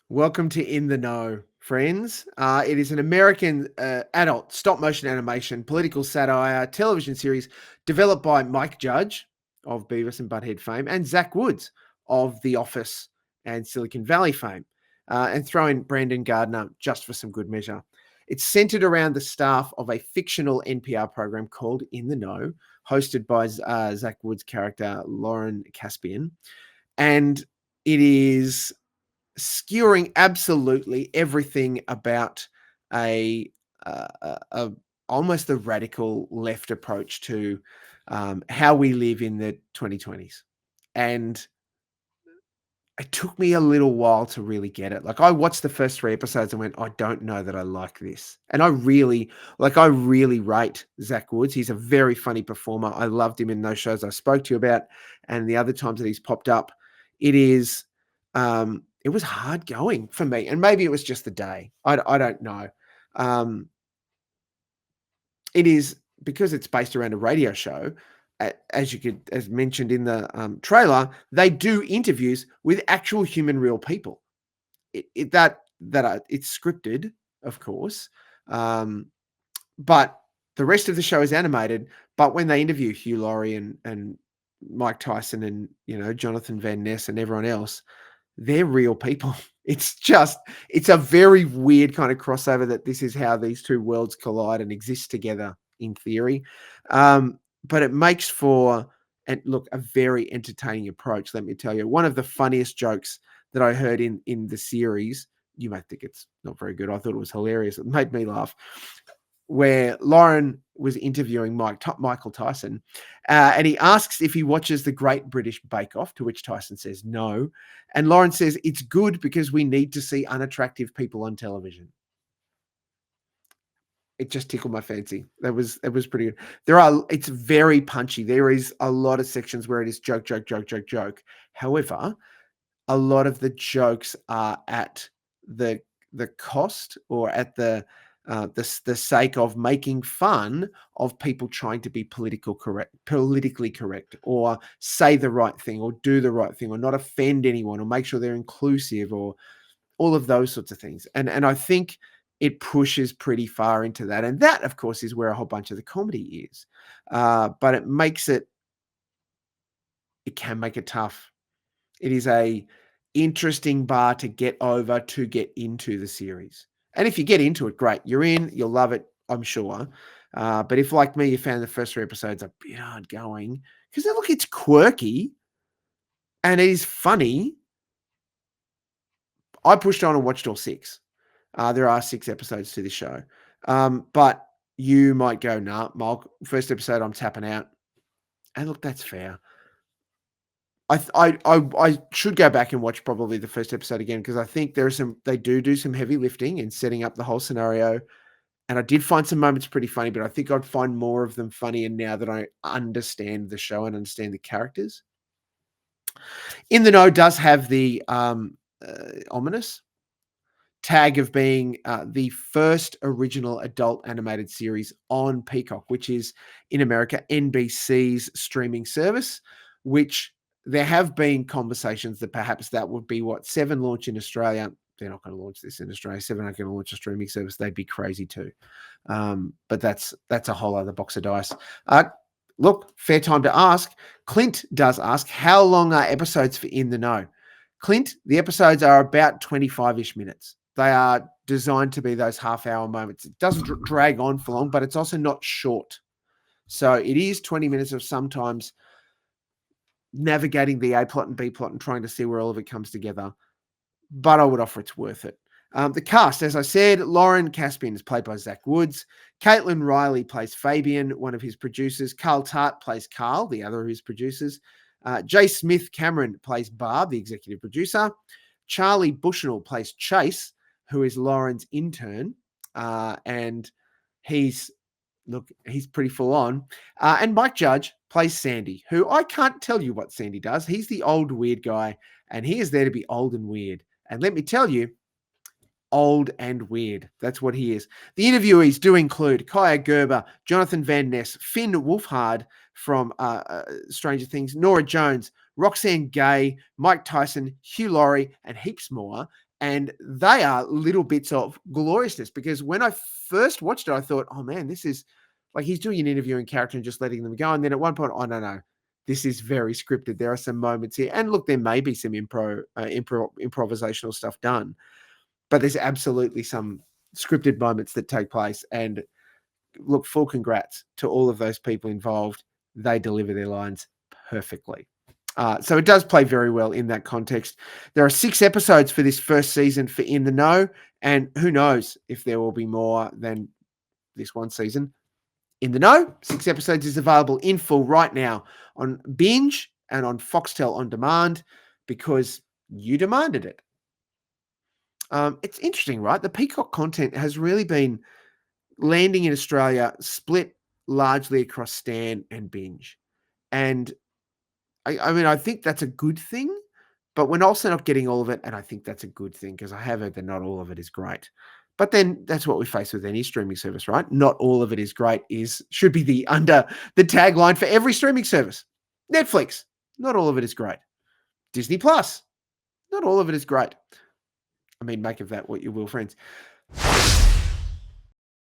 Welcome to In the Know, friends. It is an American adult stop motion animation political satire television series developed by Mike Judge of Beavis and Butthead fame and Zach Woods of The Office and Silicon Valley fame, and throw in Brandon Gardner just for some good measure. It's centered around the staff of a fictional NPR program called In the Know, hosted by Zach Woods' character Lauren Caspian, and it is skewering absolutely everything about a, a almost a radical left approach to how we live in the 2020s. And it took me a little while to really get it. Like I watched the first 3 episodes and went, I don't know that I like this. And I really rate Zach Woods. He's a very funny performer. I loved him in those shows I spoke to you about and the other times that he's popped up. It was hard going for me. And maybe it was just the day. I don't know. It is because it's based around a radio show. As mentioned in the trailer, they do interviews with actual human, real people. It's scripted, of course, but the rest of the show is animated. But when they interview Hugh Laurie and Mike Tyson and Jonathan Van Ness and everyone else, they're real people. It's a very weird kind of crossover that this is how these two worlds collide and exist together in theory. But it makes for, and look, a very entertaining approach. Let me tell you, one of the funniest jokes that I heard in the series, you might think it's not very good. I thought it was hilarious. It made me laugh. Where Lauren was interviewing Michael Tyson, and he asks if he watches the Great British Bake Off, to which Tyson says no. And Lauren says, it's good because we need to see unattractive people on television. It just tickled my fancy. It was pretty good. It's very punchy. There is a lot of sections where it is joke. However, a lot of the jokes are at the cost or at the sake of making fun of people trying to be politically correct, or say the right thing, or do the right thing, or not offend anyone, or make sure they're inclusive, or all of those sorts of things. And I think it pushes pretty far into that. And that, of course, is where a whole bunch of the comedy is. But it can make it tough. It is a interesting bar to get over to get into the series. And if you get into it, great. You're in, you'll love it, I'm sure. But if, like me, you found the first 3 episodes a bit hard going, because look, it's quirky and it is funny. I pushed on and watched all 6. There are 6 episodes to this show. But you might go, nah, Molk, first episode, I'm tapping out. And look, that's fair. I should go back and watch probably the first episode again, because I think they do some heavy lifting in setting up the whole scenario. And I did find some moments pretty funny, but I think I'd find more of them funnier now that I understand the show and understand the characters. In the Know does have the ominous tag of being the first original adult animated series on Peacock, which is in America NBC's streaming service, which there have been conversations that perhaps that would be what 7 launch in Australia. They're not going to launch this in Australia. 7 aren't going to launch a streaming service. They'd be crazy too. But that's a whole other box of dice. Look, fair time to ask. Clint does ask, how long are episodes for In the Know? Clint, the episodes are about 25-ish minutes. They are designed to be those half-hour moments. It doesn't drag on for long, but it's also not short. So it is 20 minutes of sometimes navigating the A plot and B plot and trying to see where all of it comes together. But I would offer it's worth it. The cast, as I said, Lauren Caspian is played by Zach Woods. Caitlin Reilly plays Fabian, one of his producers. Carl Tart plays Carl, the other of his producers. Jay Smith Cameron plays Barb, the executive producer. Charlie Bushnell plays Chase, who is Lauren's intern. And he's pretty full on. And Mike Judge plays Sandy, who I can't tell you what Sandy does. He's the old weird guy, and he is there to be old and weird. And let me tell you, old and weird. That's what he is. The interviewees do include Kaia Gerber, Jonathan Van Ness, Finn Wolfhard from Stranger Things, Norah Jones, Roxane Gay, Mike Tyson, Hugh Laurie, and heaps more. And they are little bits of gloriousness, because when I first watched it, I thought, oh man, this is like he's doing an interviewing character and just letting them go. And then at one point, oh no, this is very scripted. There are some moments here. And look, there may be some improvisational stuff done, but there's absolutely some scripted moments that take place. And look, full congrats to all of those people involved. They deliver their lines perfectly. So it does play very well in that context. There are 6 episodes for this first season for In the Know, and who knows if there will be more than this one season. In the Know, 6 episodes is available in full right now on Binge and on Foxtel On Demand, because you demanded it. It's interesting, right? The Peacock content has really been landing in Australia, split largely across Stan and Binge. And I mean, I think that's a good thing, but we're also not getting all of it, and I think that's a good thing, because I have heard that not all of it is great. But then that's what we face with any streaming service, right? Not all of it is great should be the tagline for every streaming service. Netflix, not all of it is great. Disney Plus, not all of it is great. I mean, make of that what you will, friends.